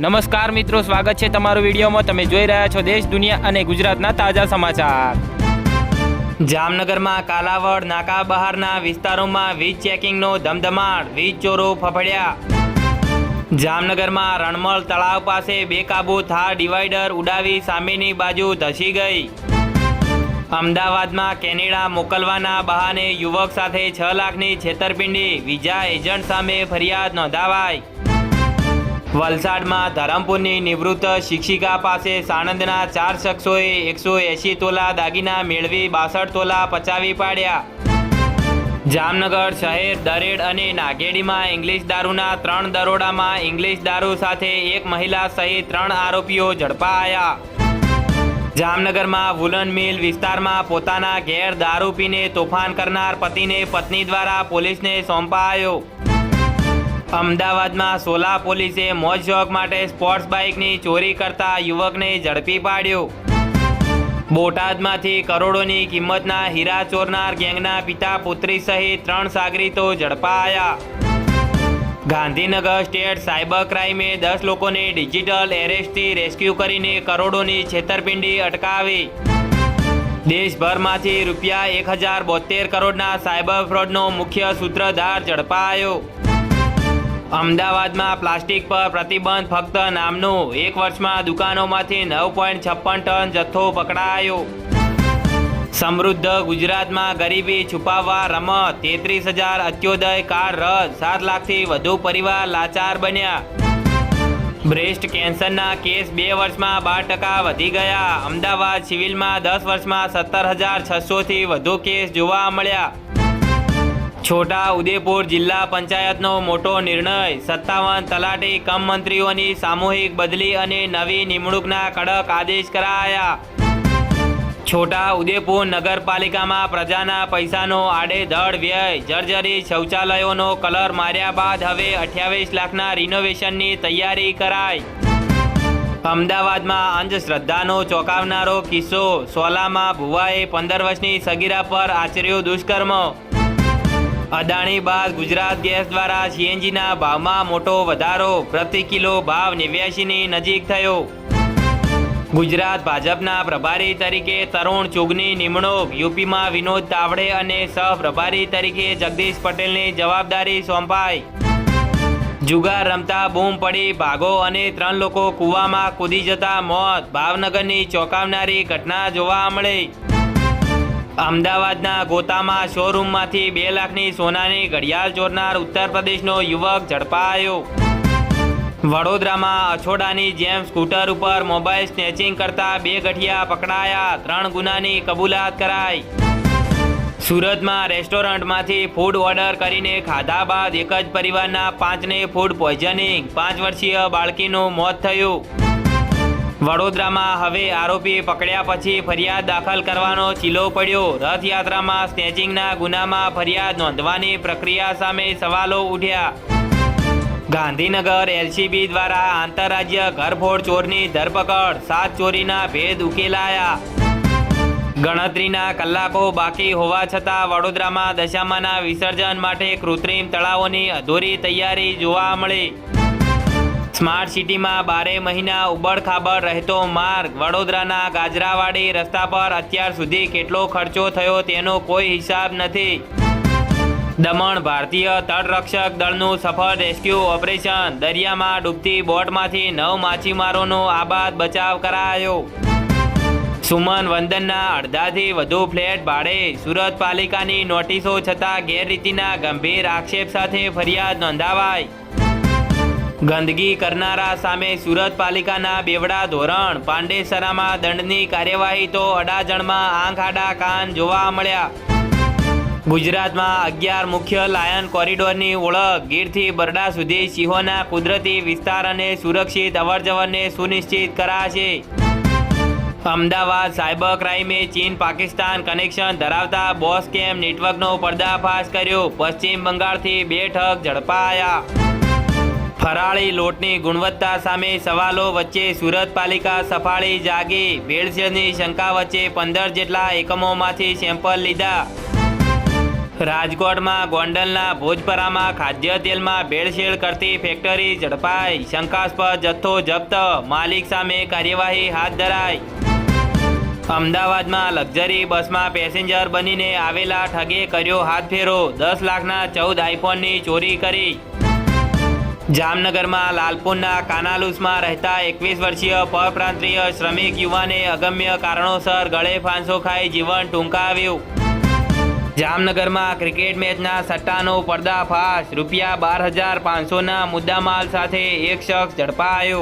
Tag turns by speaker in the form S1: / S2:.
S1: નમસ્કાર મિત્રો, સ્વાગત છે તમારું વિડીયોમાં। તમે જોઈ રહ્યા છો દેશ, દુનિયા અને ગુજરાતના તાજા સમાચાર। જામનગરમાં કાલાવડ નાકા બહારના વિસ્તારોમાં વીજ ચેકિંગનો ધમધમાટ, વીજ ચોરો ફફડ્યા। જામનગરમાં રણમલ તળાવ પાસે બેકાબૂ થાર ડિવાઈડર ઉડાવી સામેની બાજુ ધસી ગઈ। અમદાવાદમાં કેનેડા મોકલવાના બહાને યુવક સાથે 6 લાખની છેતરપિંડી, વિઝા એજન્ટ સામે ફરિયાદ નોંધાવાઈ। વલસાડમાં ધરમપુરની નિવૃત્ત શિક્ષિકા પાસે સાણંદના 4 શખ્સોએ 180 તોલા દાગીના મેળવી 62 તોલા પચાવી પાડ્યા। જામનગર શહેર દરેડ અને નાગેડીમાં ઇંગ્લિશ દારૂના 3 દરોડામાં ઇંગ્લિશ દારૂ સાથે એક મહિલા સહિત 3 આરોપીઓ ઝડપાયા। જામનગરમાં વુલન મિલ વિસ્તારમાં પોતાના ઘેર દારૂ પીને તોફાન કરનાર પતિને પત્ની દ્વારા પોલીસને સોંપાયો। અમદાવાદમાં સોલા પોલીસે મોજ શોખ માટે સ્પોર્ટ્સ બાઇકની ચોરી કરતા યુવકને ઝડપી પાડ્યો। બોટાદમાંથી કરોડોની કિંમતના હીરા ચોરનાર ગેંગના પિતા પુત્રી સહિત 3 સાગરીતો ઝડપાયા। ગાંધીનગર સ્ટેટ સાયબર ક્રાઇમે 10 લોકોને ડિજિટલ એરેસ્ટથી રેસ્ક્યુ કરીને કરોડોની છેતરપિંડી અટકાવી। દેશભરમાંથી રૂપિયા 1072 કરોડના સાયબર ફ્રોડનો મુખ્ય સૂત્રધાર ઝડપાયો। અમદાવાદમાં પ્લાસ્ટિક પર પ્રતિબંધ ફક્ત નામનું, 1 વર્ષમાં દુકાનોમાંથી 9.56 ટન જથ્થો પકડાયો। સમૃદ્ધ ગુજરાતમાં ગરીબી છુપાવવા રમત, 33,000 અંત્યોદય કાર્ડ રદ, 7 લાખથી વધુ પરિવાર લાચાર બન્યા। બ્રેસ્ટ કેન્સરના કેસ 2 વર્ષમાં 12% વધી ગયા। અમદાવાદ સિવિલમાં 10 વર્ષમાં 17,600થી વધુ કેસ જોવા મળ્યા। છોટા ઉદેપુર જિલ્લા પંચાયતનો મોટો નિર્ણય, 57 તલાટી કમ મંત્રીઓની સામૂહિક બદલી અને નવી નિમણૂકના કડક આદેશ કરાયા। છોટા ઉદેપુર નગરપાલિકામાં પ્રજાના પૈસાનો આડેધડ વ્યય, જર્જરિત શૌચાલયોનો કલર માર્યા બાદ હવે 28 લાખના રિનોવેશનની તૈયારી કરાઈ। અમદાવાદમાં અંધશ્રદ્ધાનો ચોંકાવનારો કિસ્સો, સોલામાં ભુવાએ 15 વર્ષની સગીરા પર આચર્યું દુષ્કર્મ। અદાણી બાદ ગુજરાત ગેસ દ્વારા સીએનજીના ભાવમાં મોટો વધારો, પ્રતિ કિલો ભાવ 89ની નજીક થયો। ગુજરાત ભાજપના પ્રભારી તરીકે તરુણ ચુગની નિમણૂક, યુપીમાં વિનોદ તાવડે અને સહપ્રભારી તરીકે જગદીશ પટેલની જવાબદારી સોંપાઈ। જુગાર રમતા બૂમ પડી ભાગો અને 3 લોકો કૂવામાં કૂદી જતા મોત, ભાવનગરની ચોંકાવનારી ઘટના જોવા મળી। અમદાવાદના ગોતામાં શોરૂમમાંથી 2 લાખની સોનાની ઘડિયાળ ચોરનાર ઉત્તર પ્રદેશનો યુવક ઝડપાયો। વડોદરામાં અછોડાની જેમ સ્કૂટર ઉપર મોબાઈલ સ્નેચિંગ કરતા 2 ગઠિયા પકડાયા, 3 ગુનાની કબૂલાત કરાઈ। સુરતમાં રેસ્ટોરન્ટમાંથી ફૂડ ઓર્ડર કરીને ખાધા બાદ એક જ પરિવારના 5ને ફૂડ પોઈઝનિંગ, 5 વર્ષીય બાળકીનું મોત થયું। વડોદરામાં હવે આરોપી પકડ્યા પછી ફરિયાદ દાખલ કરવાનો ચીલો પડ્યો। રથયાત્રામાં સ્નેચિંગના ગુનામાં ફરિયાદ નોંધવાની પ્રક્રિયા સામે સવાલો ઉઠ્યા। ગાંધીનગર એલસીબી દ્વારા આંતરરાજ્ય ઘરફોડ ચોરની ધરપકડ, 7 ચોરીના ભેદ ઉકેલાયા। ગણતરીના કલાકો બાકી હોવા છતાં વડોદરામાં દશામાના વિસર્જન માટે કૃત્રિમ તળાવોની અધૂરી તૈયારી જોવા મળી। સ્માર્ટ સિટીમાં 12 મહિના ઉબડખાબડ રહેતો માર્ગ, વડોદરાના ગાજરાવાડી રસ્તા પર અત્યાર સુધી કેટલો ખર્ચો થયો તેનો કોઈ હિસાબ નથી। દમણ ભારતીય તટરક્ષક દળનું સફળ રેસ્ક્યુ ઓપરેશન, દરિયામાં ડૂબતી બોટમાંથી 9 માછીમારોનો આબાદ બચાવ કરાયો। સુમન વંદનના અડધાથી વધુ ફ્લેટ ભાડે, સુરત પાલિકાની નોટિસો છતાં ગેરરીતિના ગંભીર આક્ષેપ સાથે ફરિયાદ નોંધાવાઈ। ગંદકી કરનારા સામે સુરત પાલિકાના બેવડા ધોરણ, પાંડેસરામાં દંડની કાર્યવાહી તો અડાજણમાં આંખ આડા કાન જોવા મળ્યા। ગુજરાતમાં 11 મુખ્ય લાયન કોરિડોરની ઓળખ, ગીરથી બરડા સુધી સિંહોના કુદરતી વિસ્તાર અને સુરક્ષિત અવરજવરને સુનિશ્ચિત કરાશે। અમદાવાદ સાયબર ક્રાઇમે ચીન પાકિસ્તાન કનેક્શન ધરાવતા બોસ કેમ નેટવર્કનો પર્દાફાશ કર્યો, પશ્ચિમ બંગાળથી 2 ઠગ ઝડપાયા। ફરાળી લોટની ગુણવત્તા સામે સવાલો વચ્ચે સુરત પાલિકા સફાળી જાગી, ભેળસેળની શંકા વચ્ચે 15 જેટલા એકમોમાંથી સેમ્પલ લીધા। રાજકોટમાં ગોંડલના ભોજપરામાં ખાદ્ય તેલમાં ભેળસેળ કરતી ફેક્ટરી ઝડપાઈ, શંકાસ્પદ જથ્થો જપ્ત, માલિક સામે કાર્યવાહી હાથ ધરાઈ. અમદાવાદમાં લક્ઝરી બસમાં પેસેન્જર બનીને આવેલા ઠગે કર્યો હાથફેરો, 10 લાખના 14 આઈફોનની ચોરી કરી. જામનગરમાં લાલપુરના કાનાલુસમાં રહેતા 21 વર્ષીય પરપ્રાંતીય શ્રમિક યુવાને અગમ્ય કારણોસર ગળે ફાંસો ખાઈ જીવન ટૂંકાવ્યું. જામનગરમાં ક્રિકેટ મેચના સટ્ટાનો પર્દાફાશ, રૂપિયા 12,500ના મુદ્દામાલ સાથે એક શખ્સ ઝડપાયો.